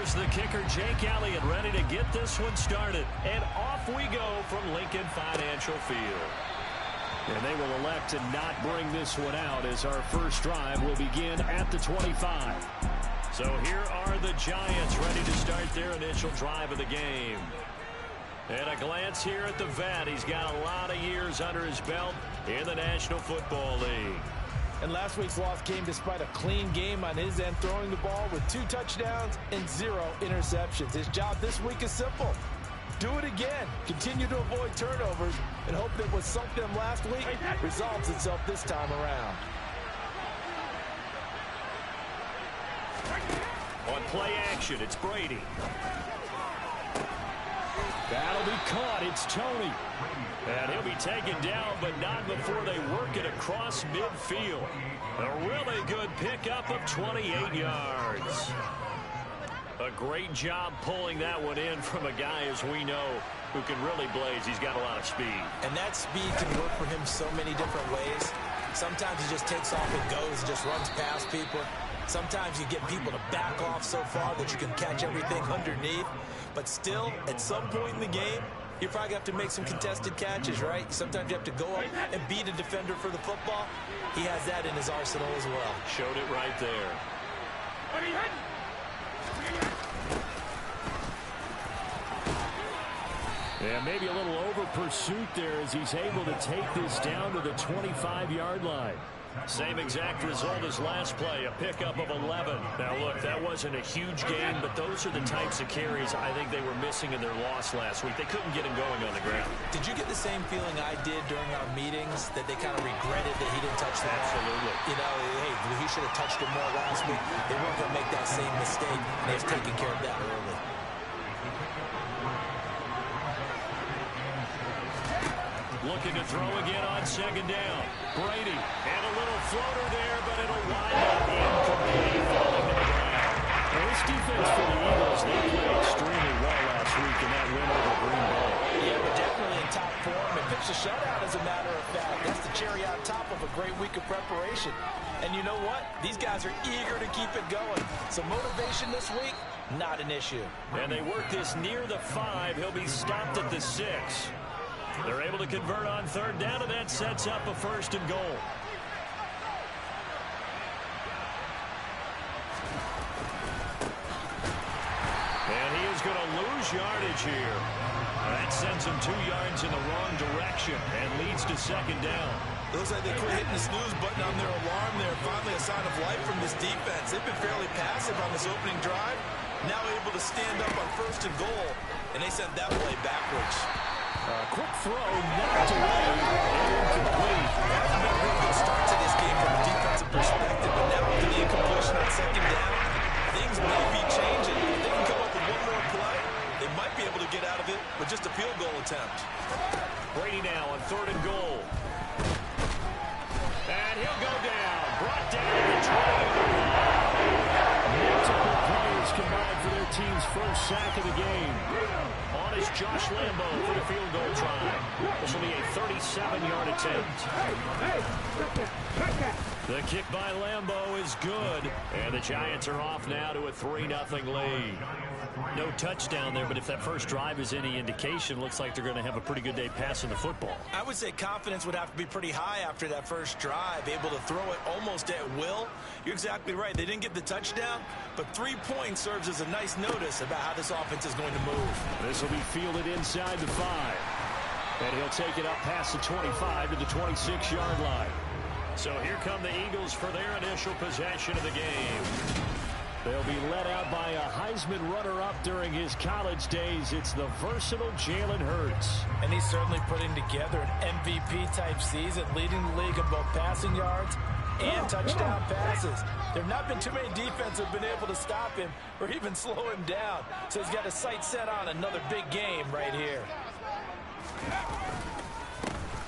Here's the kicker, Jake Elliott, ready to get this one started. And off we go from Lincoln Financial Field. And they will elect to not bring this one out as our first drive will begin at the 25. So here are the Giants ready to start their initial drive of the game. And a glance here at the vet. He's got a lot of years under his belt in the National Football League. And last week's loss came despite a clean game on his end, throwing the ball with 2 touchdowns and 0 interceptions. His job this week is simple. Do it again. Continue to avoid turnovers and hope that what sunk them last week resolves itself this time around. On play action, it's Brady. That'll be caught. It's Tony. And he'll be taken down, but not before they work it across midfield. A really good pickup of 28 yards. A great job pulling that one in from a guy, as we know, who can really blaze. He's got a lot of speed. And that speed can work for him so many different ways. Sometimes he just takes off and goes and just runs past people. Sometimes you get people to back off so far that you can catch everything underneath. But still, at some point in the game, you probably have to make some contested catches, right? Sometimes you have to go up and beat a defender for the football. He has that in his arsenal as well. Showed it right there. And maybe a little over pursuit there as he's able to take this down to the 25-yard line. Same exact result as last play, a pickup of 11. Now, look, that wasn't a huge gain, but those are the types of carries I think they were missing in their loss last week. They couldn't get him going on the ground. Did you get the same feeling I did during our meetings, that they kind of regretted that he didn't touch the ball? Absolutely. You know, hey, he should have touched it more last week. They weren't going to make that same mistake, and they've taken care of that early. Looking to throw again on second down. Brady, and a little floater there, but it'll wind up incomplete, falling to the ground. Now, this defense for the Eagles, they played extremely well last week in that win over Green Bay. Yeah, they're definitely in top form. They pitched a shutout, as a matter of fact. That's the cherry on top of a great week of preparation. And you know what? These guys are eager to keep it going. So motivation this week, not an issue. And they work this near the 5. He'll be stopped at the 6. They're able to convert on third down, and that sets up a first and goal. And he is going to lose yardage here. That sends him 2 yards in the wrong direction and leads to second down. It looks like they quit hitting the snooze button on their alarm there. Finally a sign of life from this defense. They've been fairly passive on this opening drive. Now able to stand up on first and goal, and they sent that play backwards. Quick throw, knocked away, incomplete. That's been a really good start to this game from a defensive perspective, but now with the incompletion on second down, things may be changing. If they can come up with one more play, they might be able to get out of it with just a field goal attempt. Brady now on third and goal. And he'll go down. Brought down at the 20. Multiple players combined for their team's first sack of the game. On is Josh Lambo for the field goal try. This will be a 37-yard attempt. The kick by Lambo is good. And the Giants are off now to a 3-0 lead. No touchdown there, but if that first drive is any indication, looks like they're going to have a pretty good day passing the football. I would say confidence would have to be pretty high after that first drive, able to throw it almost at will. You're exactly right. They didn't get the touchdown, but 3 points serves as a nice notice about how this offense is going to move. This will be fielded inside the 5. And he'll take it up past the 25 to the 26-yard line. So here come the Eagles for their initial possession of the game. They'll be led out by a Heisman runner-up during his college days. It's the versatile Jalen Hurts. And he's certainly putting together an MVP-type season, leading the league in both passing yards and touchdown passes. There have not been too many defenses that have been able to stop him or even slow him down. So he's got his sights set on another big game right here.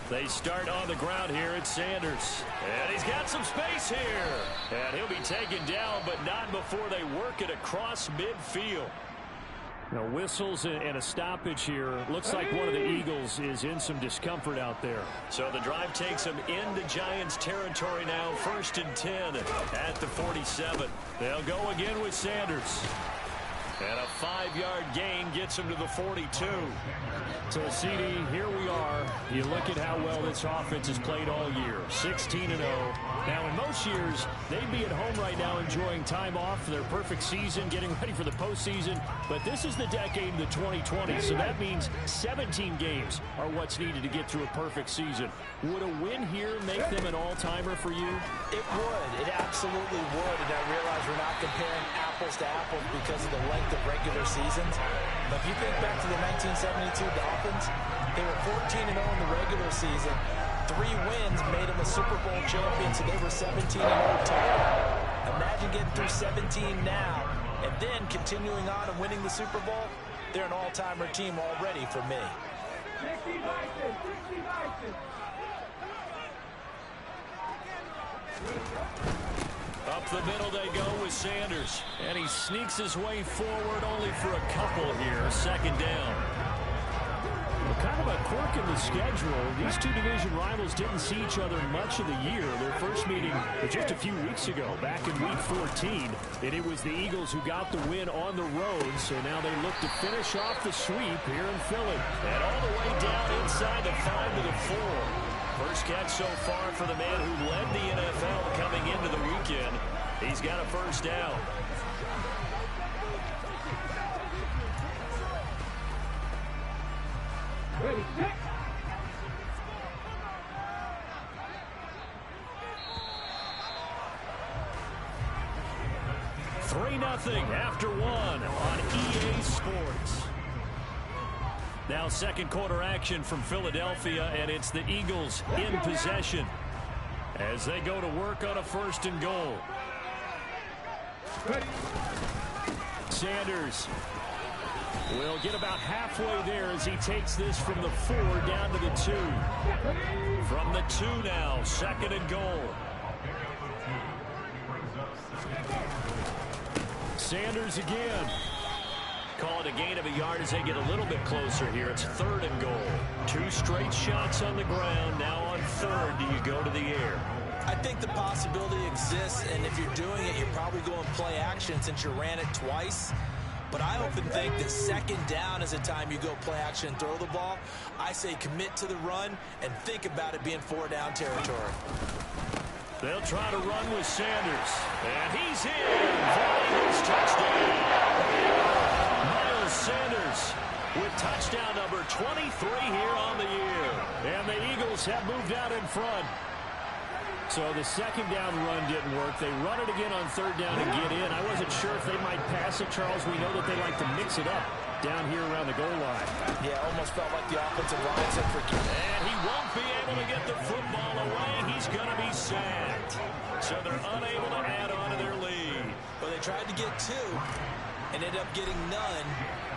They start on the ground here at Sanders. And he's got some space here. And he'll be taken down, but not before they work it across midfield. Now, whistles and a stoppage here. Looks like one of the Eagles is in some discomfort out there. So the drive takes them into Giants territory now. 1st and 10 at the 47. They'll go again with Sanders. And a 5-yard gain gets him to the 42. So, CD, here we are. You look at how well this offense has played all year. 16-0. Now, in most years, they'd be at home right now enjoying time off for their perfect season, getting ready for the postseason. But this is the decade of the 2020s, so that means 17 games are what's needed to get through a perfect season. Would a win here make them an all-timer for you? It would. It absolutely would. And I realize we're not comparing apples to apples because of the length of regular seasons. But if you think back to the 1972 Dolphins, they were 14-0 in the regular season. 3 wins made them a Super Bowl champion, so they were 17-0 total. Imagine getting through 17 now and then continuing on and winning the Super Bowl. They're an all-timer team already for me. Up the middle they go with Sanders. And he sneaks his way forward only for a couple here. 2nd down. Well, kind of a quirk in the schedule. These two division rivals didn't see each other much of the year. Their first meeting was just a few weeks ago, back in Week 14. And it was the Eagles who got the win on the road. So now they look to finish off the sweep here in Philly. And all the way down inside the 5 to the 4. First catch so far for the man who led the NFL coming into the weekend. He's got a first down. Ready, set. 3-0 after 1 on EA Sports. Now second quarter action from Philadelphia, and it's the Eagles in possession as they go to work on a 1st and goal. Sanders will get about halfway there as he takes this from the 4 down to the 2. From the 2 now, 2nd and goal. Sanders again. Call it a gain of a yard as they get a little bit closer here. It's 3rd and goal. 2 straight shots on the ground. Now on 3rd, do you go to the air? I think the possibility exists, and if you're doing it, you're probably going play action since you ran it twice. But I often think that 2nd down is a time you go play action and throw the ball. I say commit to the run and think about it being 4-down territory. They'll try to run with Sanders. And he's in for his touchdown. Sanders with touchdown number 23 here on the year. And the Eagles have moved out in front. So the 2nd down run didn't work. They run it again on 3rd down and get in. I wasn't sure if they might pass it, Charles. We know that they like to mix it up down here around the goal line. Yeah, almost felt like the offensive line said for keep. And he won't be able to get the football away. He's going to be sacked. So they're unable to add on to their lead. Well, they tried to get 2 and ended up getting none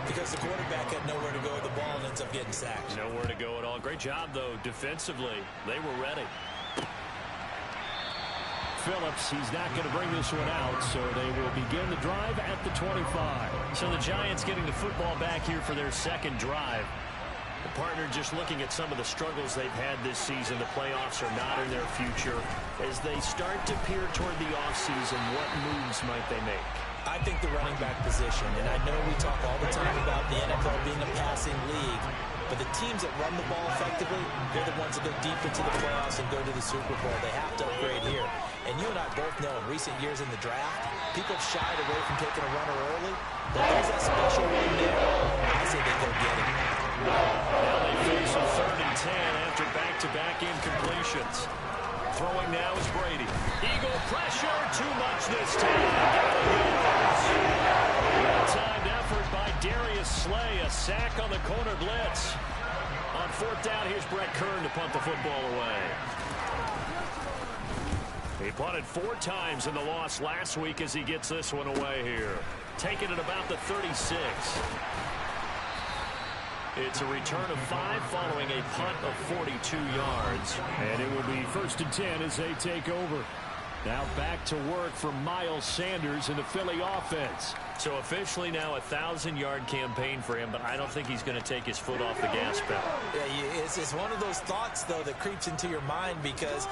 because the quarterback had nowhere to go with the ball and ends up getting sacked. Nowhere to go at all. Great job, though, defensively. They were ready. Phillips, he's not going to bring this one out, so they will begin the drive at the 25. So the Giants getting the football back here for their 2nd drive. The partner just looking at some of the struggles they've had this season. The playoffs are not in their future. As they start to peer toward the offseason, what moves might they make? I think the running back position, and I know we talk all the time about the NFL being a passing league, but the teams that run the ball effectively, they're the ones that go deep into the playoffs and go to the Super Bowl. They have to upgrade here. And you and I both know in recent years in the draft, people have shied away from taking a runner early, but there's that special one there. I say they go get it. Now they face a 3rd and 10 after back-to-back incompletions. Throwing now is Brady. Eagle pressure, too much this time. Well-timed effort by Darius Slay. A sack on the corner blitz. On 4th down, here's Brett Kern to punt the football away. He punted 4 times in the loss last week as he gets this one away here. Taking it about the 36. It's a return of 5 following a punt of 42 yards. And it will be 1st and 10 as they take over. Now back to work for Miles Sanders in the Philly offense. So officially now a 1,000-yard campaign for him, but I don't think he's going to take his foot off the gas pedal. Yeah, it's one of those thoughts, though, that creeps into your mind because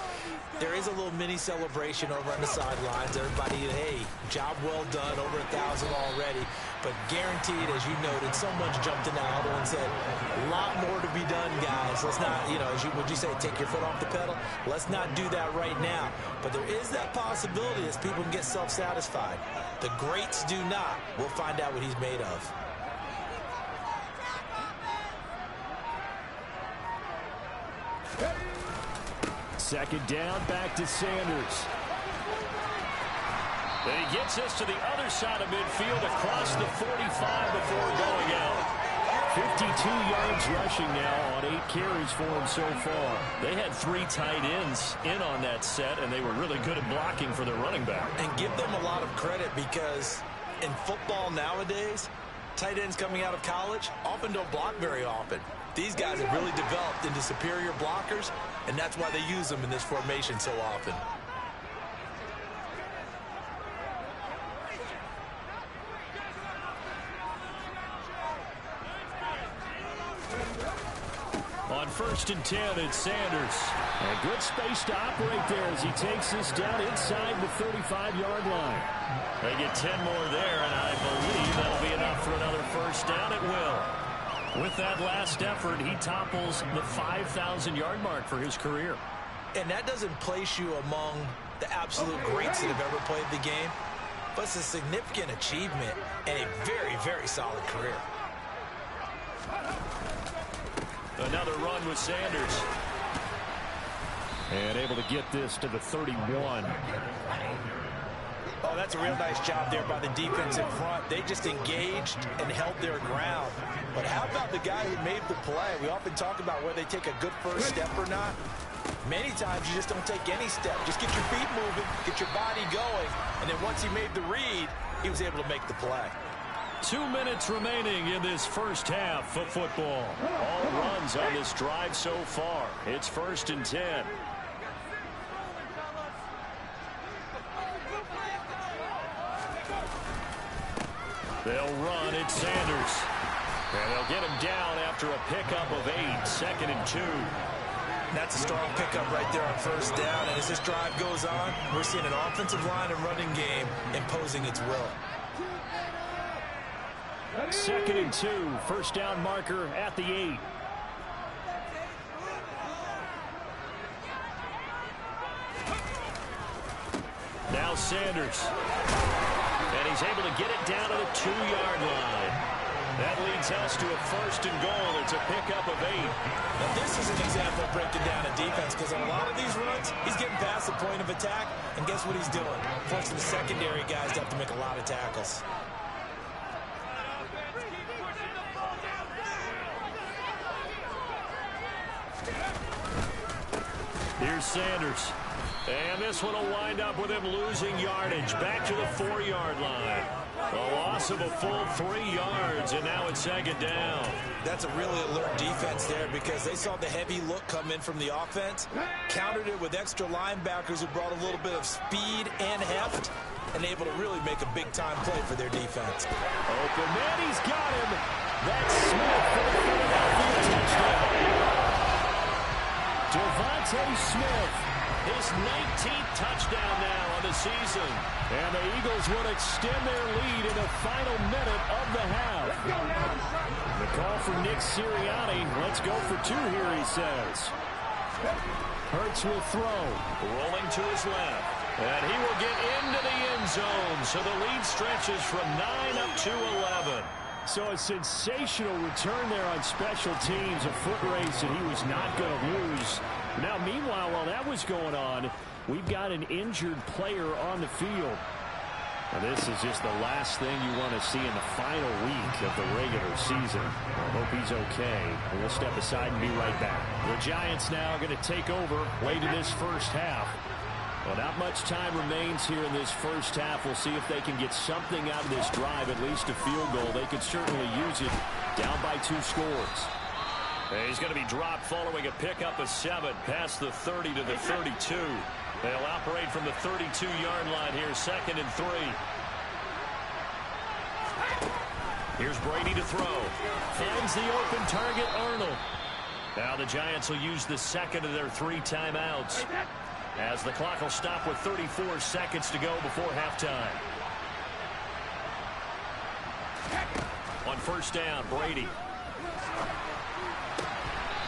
there is a little mini celebration over on the sidelines. Everybody, hey, job well done, over 1,000 already. But guaranteed, as you noted, someone's jumped in that huddle and said, a lot more to be done, guys. Let's not, would you say, take your foot off the pedal? Let's not do that right now. But there is that possibility as people can get self-satisfied. The greats do not. We'll find out what he's made of. Second down, back to Sanders. And he gets us to the other side of midfield across the 45 before going out. 52 yards rushing now on 8 carries for him so far. They had 3 tight ends in on that set, and they were really good at blocking for their running back. And give them a lot of credit because in football nowadays, tight ends coming out of college often don't block very often. These guys have really developed into superior blockers, and that's why they use them in this formation so often. On 1st and 10, it's Sanders. A good space to operate there as he takes this down inside the 35-yard line. They get 10 more there, and I believe that'll be enough for another first down. It will. With that last effort, he topples the 5,000-yard mark for his career. And that doesn't place you among the absolute greats that have ever played the game, but it's a significant achievement and a very, very solid career. Another run with Sanders. And able to get this to the 31. Oh, that's a real nice job there by the defense in front. They just engaged and held their ground. But how about the guy who made the play? We often talk about whether they take a good first step or not. Many times you just don't take any step. Just get your feet moving, get your body going, and then once he made the read, he was able to make the play. 2 minutes remaining in this first half of football. All runs on this drive so far. It's 1st and 10. They'll run. It's Sanders. And they'll get him down after a pickup of 8. 2nd and 2. That's a strong pickup right there on 1st down. And as this drive goes on, we're seeing an offensive line and running game imposing its will. 2nd and 2. First down marker at the 8. Now Sanders. And he's able to get it down to the 2-yard line. That leads us to a 1st and goal. It's a pickup of 8. Now this is an example of breaking down a defense because on a lot of these runs, he's getting past the point of attack. And guess what he's doing? Forcing the secondary guys to have to make a lot of tackles. Here's Sanders. And this one will wind up with him losing yardage. Back to the 4-yard line. A loss of a full 3 yards, and now it's 2nd down. That's a really alert defense there because they saw the heavy look come in from the offense, countered it with extra linebackers who brought a little bit of speed and heft, and able to really make a big-time play for their defense. Open man, he's got him. That's Smith for the Philadelphia touchdown. Devontae Smith. His 19th touchdown now on the season. And the Eagles will extend their lead in the final minute of the half. The call for Nick Sirianni. Let's go for 2 here, he says. Hurts will throw. Rolling to his left. And he will get into the end zone. So the lead stretches from 9 up to 11. So a sensational return there on special teams. A foot race that he was not going to lose. Now, meanwhile, while that was going on, we've got an injured player on the field. Now, this is just the last thing you want to see in the final week of the regular season. I hope he's okay. And we'll step aside and be right back. The Giants now going to take over late in this first half. Well, not much time remains here in this first half. We'll see if they can get something out of this drive, at least a field goal. They could certainly use it down by 2 scores. He's going to be dropped following a pickup of 7 past the 30 to the 32. They'll operate from the 32-yard line here, 2nd and 3. Here's Brady to throw. Finds the open target, Arnold. Now the Giants will use the second of their 3 timeouts, as the clock will stop with 34 seconds to go before halftime. On first down, Brady.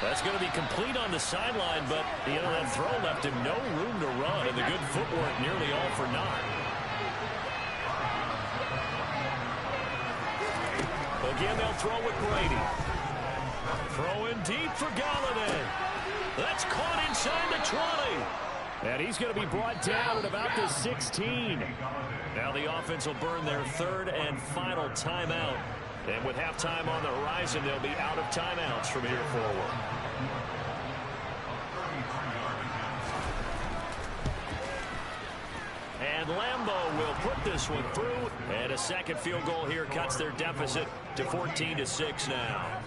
That's going to be complete on the sideline, but that throw left him no room to run, and the good footwork nearly all for naught. Again, they'll throw with Brady. Throwing deep for Galladay. That's caught inside the 20. And he's going to be brought down at about the 16. Now the offense will burn their 3rd and final timeout. And with halftime on the horizon, they'll be out of timeouts from here forward. And Lambeau will put this one through. And a second field goal here cuts their deficit to 14-6 now.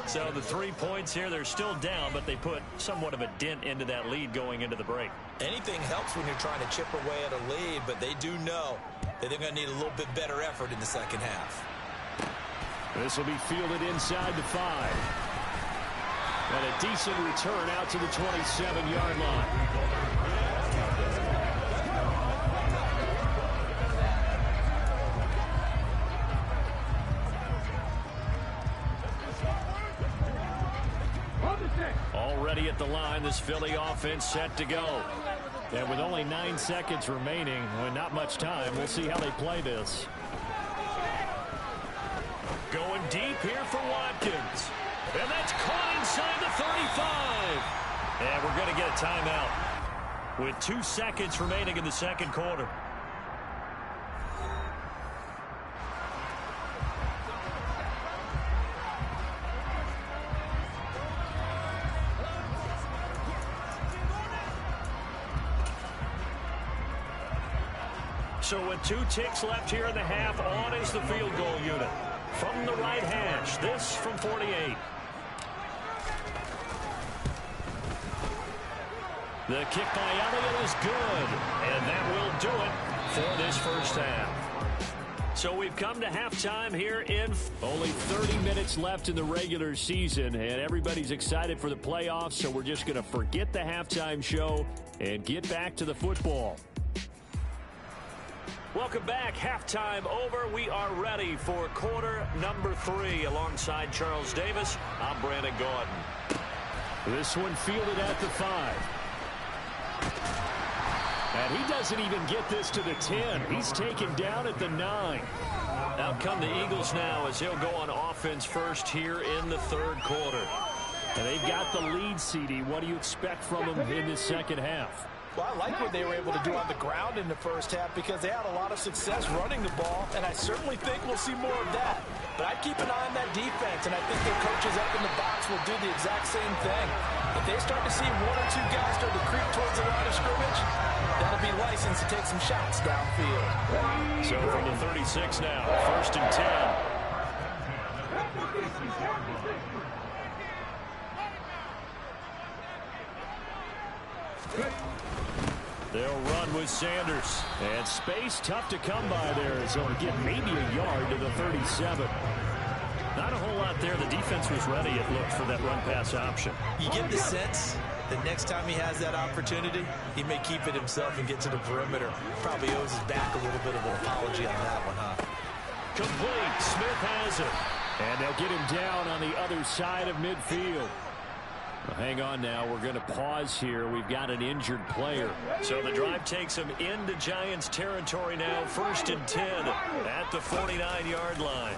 So the 3 points here, they're still down, but they put somewhat of a dent into that lead going into the break. Anything helps when you're trying to chip away at a lead, but they do know that they're going to need a little bit better effort in the second half. This will be fielded inside the 5. And a decent return out to the 27-yard line. Already at the line, this Philly offense set to go. And with only 9 seconds remaining, and not much time, we'll see how they play this. Going deep here for Watkins. And that's caught inside the 35. And we're going to get a timeout with 2 seconds remaining in the second quarter. So with 2 ticks left here in the half, on is the field goal unit. From the right hash, this from 48. The kick by Elliott is good, and that will do it for this first half. So we've come to halftime here in only 30 minutes left in the regular season, and everybody's excited for the playoffs, so we're just going to forget the halftime show and get back to the football. Welcome back. Halftime over. We are ready for quarter number 3 alongside Charles Davis. I'm Brandon Gordon. This one fielded at the 5. And he doesn't even get this to the 10. He's taken down at the 9. Out come the Eagles now as they'll go on offense first here in the third quarter. And they've got the lead, CD. What do you expect from them in this second half? Well, I like what they were able to do on the ground in the first half because they had a lot of success running the ball, and I certainly think we'll see more of that. But I'd keep an eye on that defense, and I think their coaches up in the box will do the exact same thing. If they start to see 1 or 2 guys start to creep towards the line of scrimmage, that'll be license to take some shots downfield. So from the 36 now, 1st and 10. They'll run with Sanders. And space tough to come by there as they'll get maybe a yard to the 37. Not a whole lot there. The defense was ready, it looked, for that run-pass option. You get the sense that next time he has that opportunity, he may keep it himself and get to the perimeter. Probably owes his back a little bit of an apology on that one, huh? Complete. Smith has it. And they'll get him down on the other side of midfield. Hang on now. We're going to pause here. We've got an injured player. So the drive takes him into Giants territory now. 1st and 10 at the 49-yard line.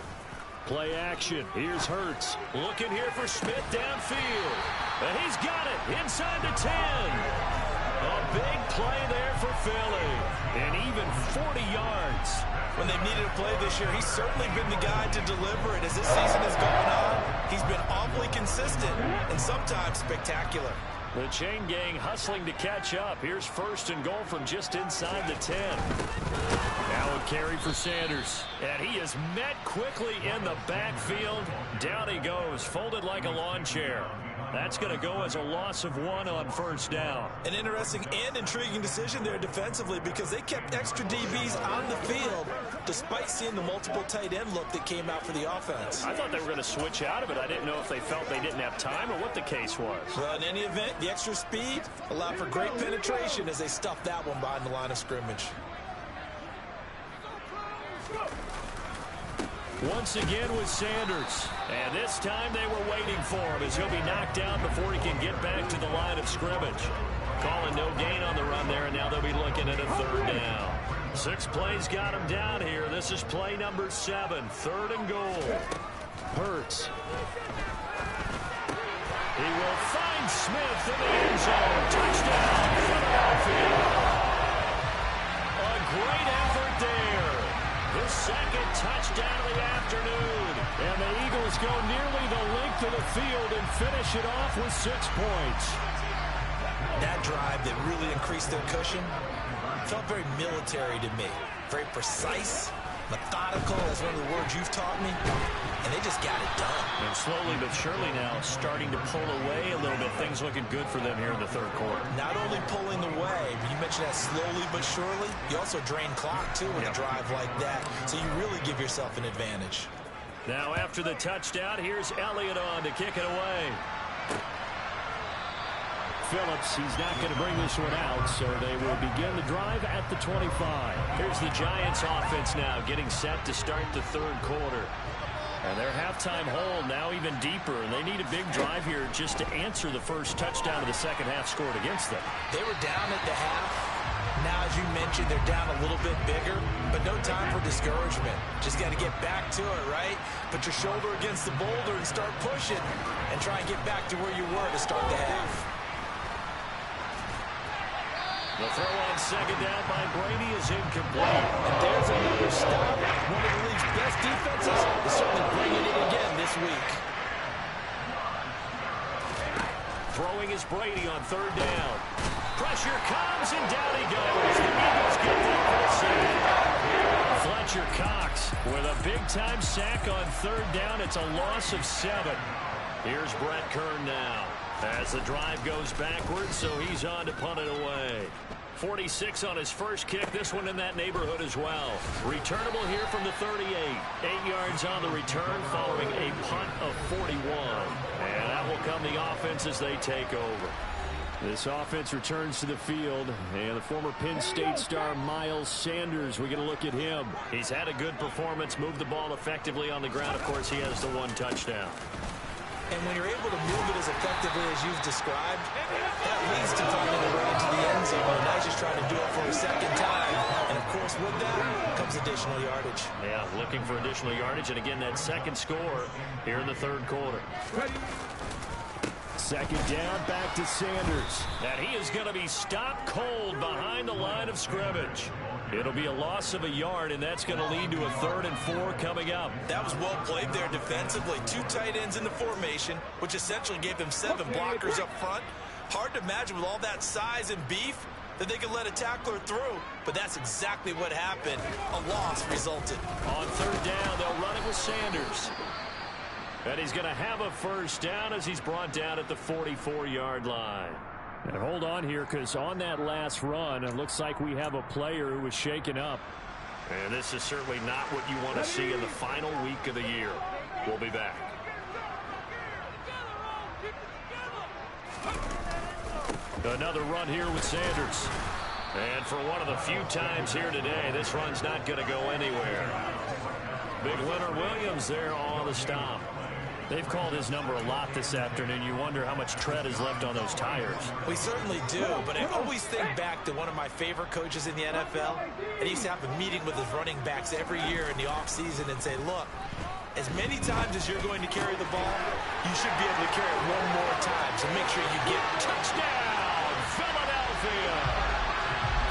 Play action. Here's Hurts. Looking here for Smith downfield. And he's got it inside the 10. A big play there for Philly. And even 40 yards. When they've needed a play this year, he's certainly been the guy to deliver it. As this season has gone on, he's been awfully consistent and sometimes spectacular. The chain gang hustling to catch up. Here's 1st and goal from just inside the 10. Now a carry for Sanders. And he is met quickly in the backfield. Down he goes, folded like a lawn chair. That's going to go as a loss of 1 on first down. An interesting and intriguing decision there defensively because they kept extra DBs on the field despite seeing the multiple tight end look that came out for the offense. I thought they were going to switch out of it. I didn't know if they felt they didn't have time or what the case was. Well, in any event, the extra speed allowed for great penetration as they stuffed that one behind the line of scrimmage. Once again with Sanders. And this time they were waiting for him as he'll be knocked down before he can get back to the line of scrimmage. Calling no gain on the run there, and now they'll be looking at a 3rd down. 6 plays got him down here. This is play number 7, 3rd and goal. Hurts. He will find Smith in the end zone. Touchdown, Philadelphia. A great effort there. His 2nd touchdown of the afternoon. And the Eagles go nearly the length of the field and finish it off with 6 points. That drive that really increased their cushion felt very military to me. Very precise, methodical, that's one of the words you've taught me. And they just got it done. And slowly but surely now starting to pull away a little bit. Things looking good for them here in the 3rd quarter. Not only pulling away, but you mentioned that slowly but surely. You also drain clock, too, with a drive like that. So you really give yourself an advantage. Now after the touchdown, here's Elliott on to kick it away. Phillips, he's not going to bring this one out, so they will begin the drive at the 25. Here's the Giants offense now getting set to start the 3rd quarter. And their halftime hold now even deeper, and they need a big drive here just to answer the first touchdown of the 2nd half scored against them. They were down at the half. Now, as you mentioned, they're down a little bit bigger, but no time for discouragement. Just got to get back to it, right? Put your shoulder against the boulder and start pushing and try and get back to where you were to start the half. The throw on 2nd down by Brady is incomplete. And there's another stop. One of the league's best defenses is certainly bringing it again this week. Throwing is Brady on 3rd down. Pressure comes, and down he goes. The Eagles get there for the save. Fletcher Cox with a big-time sack on 3rd down. It's a loss of 7. Here's Brett Kern now. As the drive goes backwards, so he's on to punt it away. 46 on his first kick. This one in that neighborhood as well. Returnable here from the 38. 8 yards on the return following a punt of 41. And that will come the offense as they take over. This offense returns to the field, and the former Penn State star Miles Sanders, we get a look at him. He's had a good performance, moved the ball effectively on the ground. Of course, he has the 1 touchdown. And when you're able to move it as effectively as you've described, that leads to finding a way into the end zone. And now he's just trying to do it for a 2nd time. And, of course, with that comes additional yardage. Yeah, looking for additional yardage. And, again, that 2nd score here in the 3rd quarter. 2nd down, back to Sanders. And he is going to be stopped cold behind the line of scrimmage. It'll be a loss of a yard, and that's going to lead to a 3rd and 4 coming up. That was well played there defensively. 2 tight ends in the formation, which essentially gave them 7 blockers up front. Hard to imagine with all that size and beef that they could let a tackler through, but that's exactly what happened. A loss resulted. On 3rd down, they'll run it with Sanders. And he's going to have a 1st down as he's brought down at the 44-yard line. And hold on here, because on that last run, it looks like we have a player who was shaken up. And this is certainly not what you want to see in the final week of the year. We'll be back. Another run here with Sanders. And for one of the few times here today, this run's not going to go anywhere. Big Leonard Williams there on the stop. They've called his number a lot this afternoon. You wonder how much tread is left on those tires. We certainly do, but I always think back to one of my favorite coaches in the NFL. And he used to have a meeting with his running backs every year in the offseason and say, look, as many times as you're going to carry the ball, you should be able to carry it one more time. So make sure you get touchdown, Philadelphia.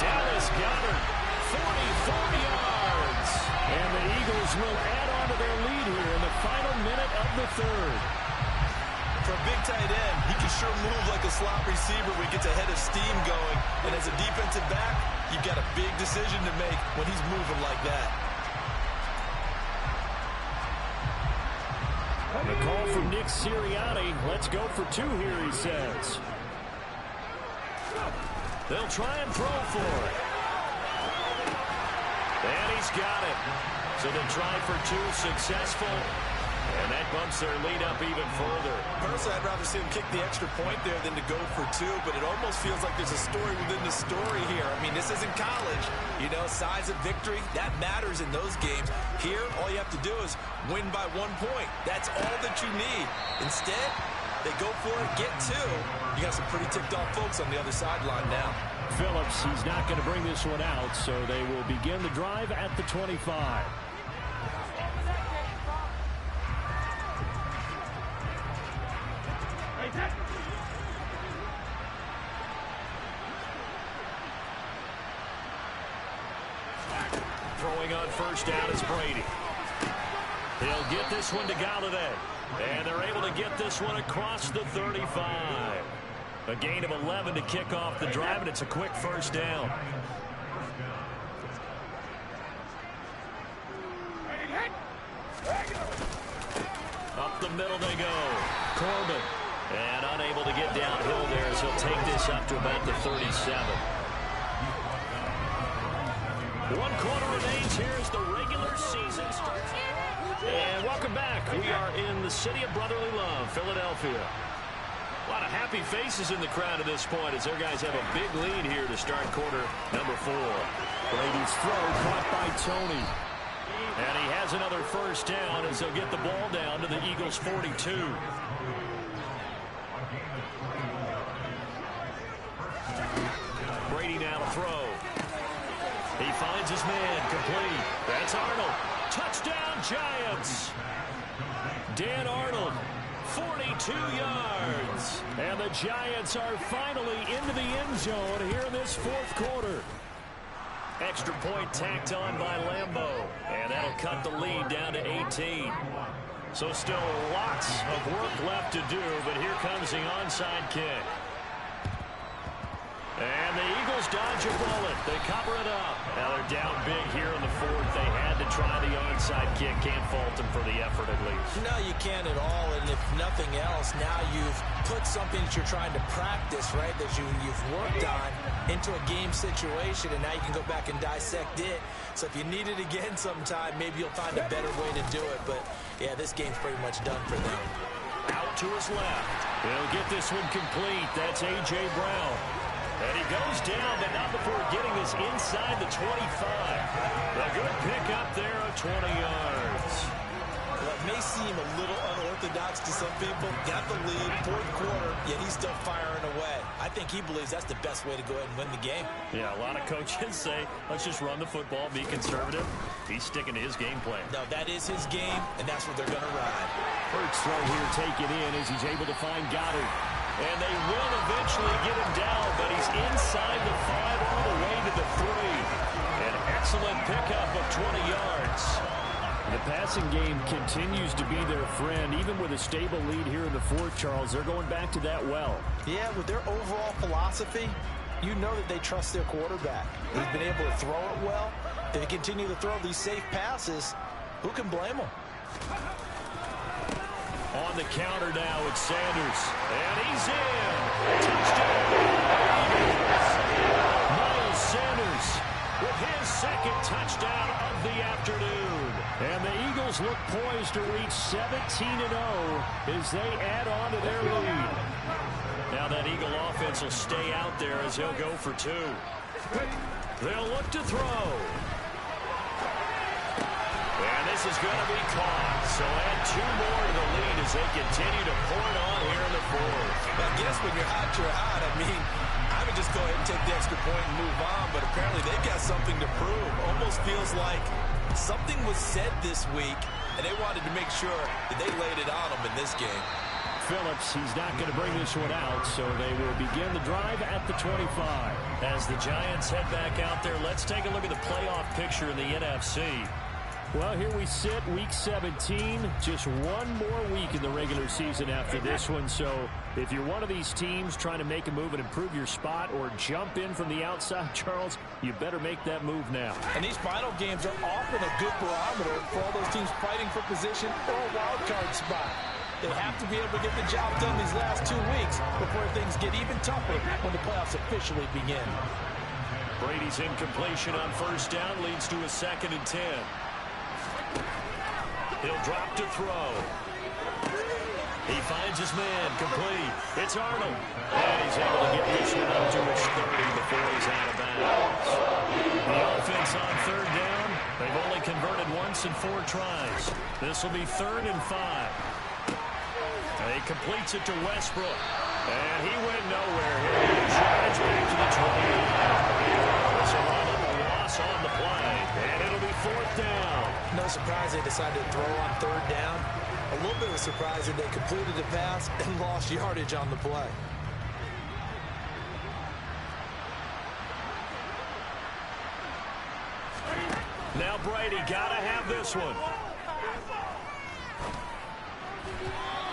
Dallas Goedert, 44 yards. And the Eagles will add on to their lead here in the final minute of the 3rd. For a big tight end, he can sure move like a slot receiver when he gets a head of steam going. And as a defensive back, you've got a big decision to make when he's moving like that. The call from Nick Sirianni. Let's go for two here, he says. They'll try and throw for it. And he's got it. So they'll try for two, successful. And that bumps their lead up even further. Personally, I'd rather see him kick the extra point there than to go for two, but it almost feels like there's a story within the story here. I mean, this isn't college. You know, size of victory, that matters in those games. Here, all you have to do is win by 1 point. That's all that you need. Instead, they go for it, get two. You got some pretty ticked-off folks on the other sideline now. Phillips, he's not going to bring this one out, so they will begin the drive at the 25. Throwing on first down is Brady. He'll get this one to Galladay. And they're able to get this one across the 35. A gain of 11 to kick off the drive, and it's a quick first down. Up the middle they go. Corbin. And unable to get downhill there as he'll take this up to about the 37. 1 quarter remains here as the regular season starts. And welcome back. We are in the city of brotherly love, Philadelphia. A lot of happy faces in the crowd at this point as their guys have a big lead here to start quarter number 4. Brady's throw caught by Tony. And he has another first down as they'll get the ball down to the Eagles' 42. Brady now to throw. He finds his man, complete. That's Arnold. Touchdown, Giants. Dan Arnold, 42 yards. And the Giants are finally into the end zone here in this fourth quarter. Extra point tacked on by Lambeau. And that'll cut the lead down to 18. So still lots of work left to do, but here comes the onside kick. And the Eagles dodge a bullet. They cover it up. Now they're down big here in the fourth. They had to try the onside kick. Can't fault them for the effort at least. No, you can't at all. And if nothing else, now you've put something that you're trying to practice, right, that you've worked on into a game situation, and now you can go back and dissect it. So if you need it again sometime, maybe you'll find a better way to do it. But, yeah, this game's pretty much done for them. Out to his left. He'll get this one complete. That's A.J. Brown. And he goes down, but not before getting this inside the 25. A good pick up there of 20 yards. Well, it may seem a little unorthodox to some people. Got the lead, fourth quarter, yet he's still firing away. I think he believes that's the best way to go ahead and win the game. Yeah, a lot of coaches say, let's just run the football, be conservative. He's sticking to his game plan. No, that is his game, and that's what they're going to ride. Hurts throw here taken in as he's able to find Goddard. And they will eventually get him down, but he's inside the 5 all the way to the 3. An excellent pickup of 20 yards. The passing game continues to be their friend. Even with a stable lead here in the fourth, Charles, they're going back to that well. Yeah, with their overall philosophy, you know that they trust their quarterback. He's been able to throw it well. If they continue to throw these safe passes, who can blame them? On the counter now, it's Sanders. And he's in. Touchdown. Miles Sanders with his second touchdown of the afternoon. And the Eagles look poised to reach 17-0 as they add on to their lead. Now that Eagle offense will stay out there as he'll go for 2. They'll look to throw. And this is going to be caught. So add 2 more to the lead as they continue to pour it on here in the fourth. I guess when you're hot, you're hot. I mean, I would just go ahead and take the extra point and move on, but apparently they've got something to prove. Almost feels like something was said this week, and they wanted to make sure that they laid it on them in this game. Phillips, he's not going to bring this one out, so they will begin the drive at the 25. As the Giants head back out there, let's take a look at the playoff picture in the NFC. Well, here we sit, week 17, just one more week in the regular season after this one. So if you're one of these teams trying to make a move and improve your spot or jump in from the outside, Charles, you better make that move now. And these final games are often a good barometer for all those teams fighting for position or a wild card spot. They have to be able to get the job done these last 2 weeks before things get even tougher when the playoffs officially begin. Brady's incompletion on first down leads to a 2nd and 10. He'll drop to throw. He finds his man, complete. It's Arnold. And he's able to get this one up to his 30 before he's out of bounds. The offense on 3rd down. They've only converted once in 4 tries. This will be 3rd and 5. He completes it to Westbrook. And he went nowhere. Here he is. It's back to the 20. This will run up a loss on the play. And it'll be 4th down. No surprise they decided to throw on 3rd down. A little bit of a surprise that they completed the pass and lost yardage on the play. Now Brady got to have this one.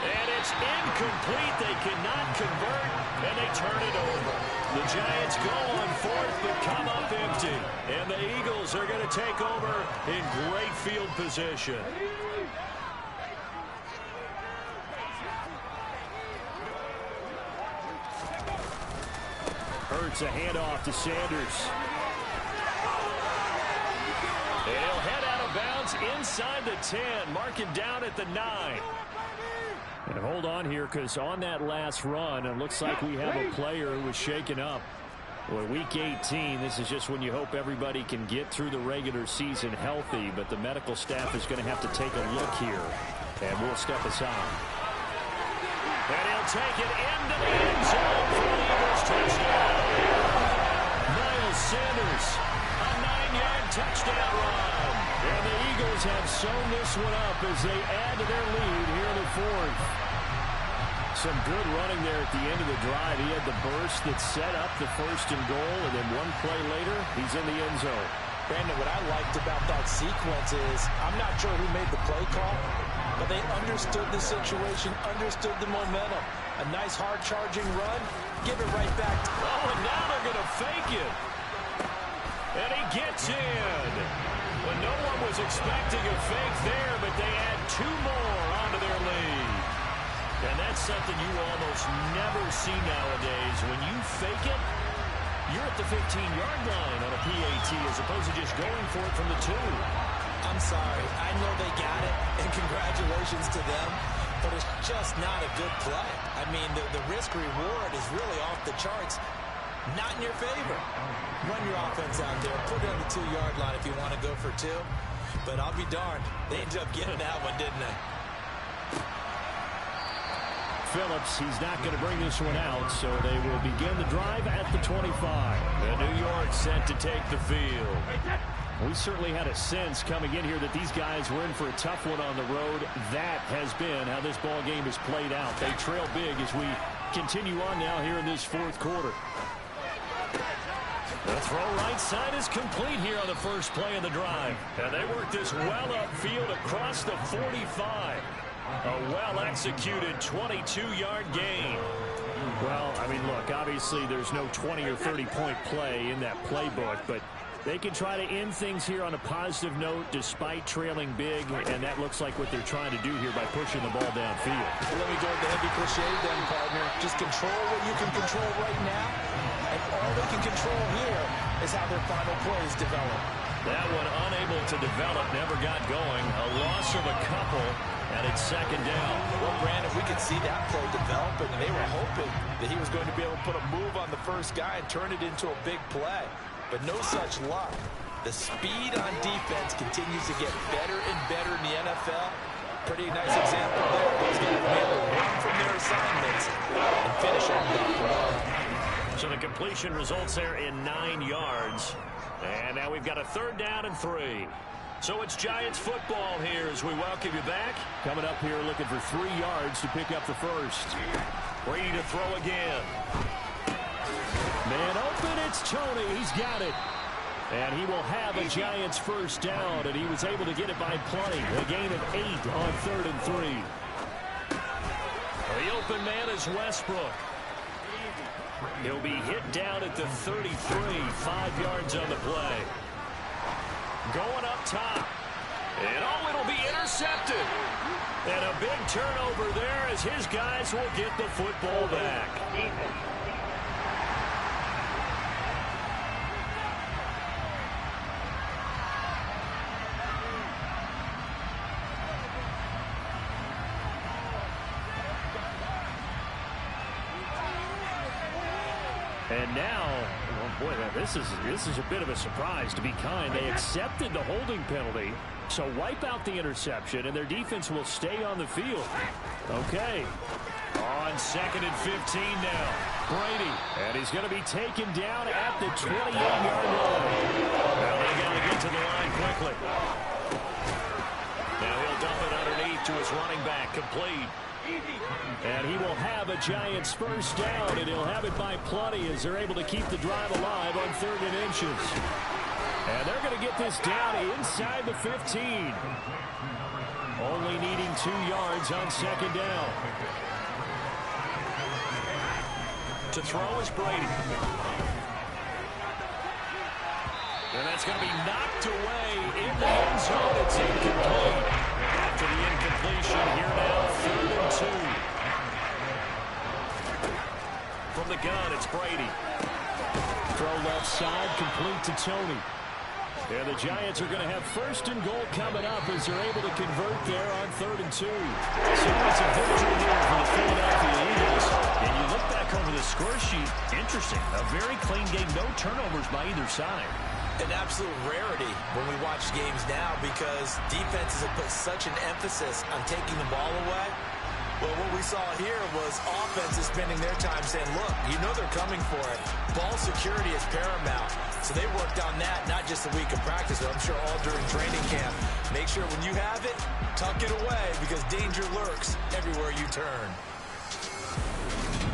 And it's incomplete. They cannot convert, and they turn it over. The Giants go on 4th, but come up empty. And the Eagles are going to take over in great field position. Hurts a handoff to Sanders. He'll head out of bounds inside the 10. Mark him down at the 9. And hold on here, because on that last run, it looks like we have a player who was shaken up. Well, week 18, this is just when you hope everybody can get through the regular season healthy, but the medical staff is going to have to take a look here. And we'll step aside. And he'll take it into the end zone for the Eagles touchdown. Miles Sanders, a 9-yard touchdown run. And the Eagles have sewn this one up as they add to their lead here in the 4th. Some good running there at the end of the drive. He had the burst that set up the 1st and goal, and then one play later, he's in the end zone. Brandon, what I liked about that sequence is I'm not sure who made the play call, but they understood the situation, understood the momentum. A nice hard-charging run, give it right back. Oh, and now they're going to fake it. And he gets in. Well, no one was expecting a fake there, but they add 2 more onto their lead. And that's something you almost never see nowadays. When you fake it, you're at the 15-yard line on a PAT as opposed to just going for it from the 2. I'm sorry. I know they got it, and congratulations to them, but it's just not a good play. I mean, the risk-reward is really off the charts. Not in your favor. Run your offense out there. Put it on the 2-yard line if you want to go for 2. But I'll be darned. They ended up getting that one, didn't they? Phillips, he's not going to bring this one out, so they will begin the drive at the 25. And New York set to take the field. We certainly had a sense coming in here that these guys were in for a tough one on the road. That has been how this ball game has played out. They trail big as we continue on now here in this 4th quarter. The throw right side is complete here on the first play of the drive. And they work this well upfield across the 45. A well-executed 22-yard gain. Well, I mean, look, obviously there's no 20 or 30-point play in that playbook, but they can try to end things here on a positive note despite trailing big, and that looks like what they're trying to do here by pushing the ball downfield. Well, let me go with the heavy cliche then, partner. Just control what you can control right now, and all they can control here is how their final plays develop. That one unable to develop, never got going. A loss of a couple, and it's 2nd down. Well, Brandon, we could see that play developing, and they were hoping that he was going to be able to put a move on the first guy and turn it into a big play. But no such luck. The speed on defense continues to get better and better in the NFL. Pretty nice example there. Those guys are able to run from their assignments and finish on the play. So the completion results there in 9 yards. And now we've got a 3rd down and 3. So it's Giants football here as we welcome you back. Coming up here looking for 3 yards to pick up the first. Brady to throw again. Man open, it's Tony. He's got it. And he will have a Giants first down, and he was able to get it by plenty. A gain of 8 on 3rd and 3. The open man is Westbrook. He'll be hit down at the 33, 5 yards on the play. Going up top. And oh, it'll be intercepted. And a big turnover there as his guys will get the football back. And now, oh boy, this is a bit of a surprise, to be kind. They accepted the holding penalty, so wipe out the interception, and their defense will stay on the field. Okay, on 2nd and 15 now. Brady, and he's going to be taken down at the 28-yard line. Now they got to get to the line quickly. Now he'll dump it underneath to his running back, complete. And he will have a Giants first down, and he'll have it by plenty as they're able to keep the drive alive on 3rd and inches. And they're going to get this down inside the 15. Only needing 2 yards on 2nd down. To throw is Brady. And that's going to be knocked away in the end zone. It's incomplete. After the incompletion, here now, 3rd and 2. From the gun, it's Brady. Throw left side, complete to Tony. And the Giants are going to have 1st and goal coming up as they're able to convert there on 3rd and 2. So it's a victory here for the Philadelphia Eagles. And you look back over the score sheet, interesting. A very clean game, no turnovers by either side. An absolute rarity when we watch games now because defenses have put such an emphasis on taking the ball away. Well, what we saw here was offenses spending their time saying, look, you know they're coming for it. Ball security is paramount. So they worked on that, not just a week of practice, but I'm sure all during training camp. Make sure when you have it, tuck it away because danger lurks everywhere you turn.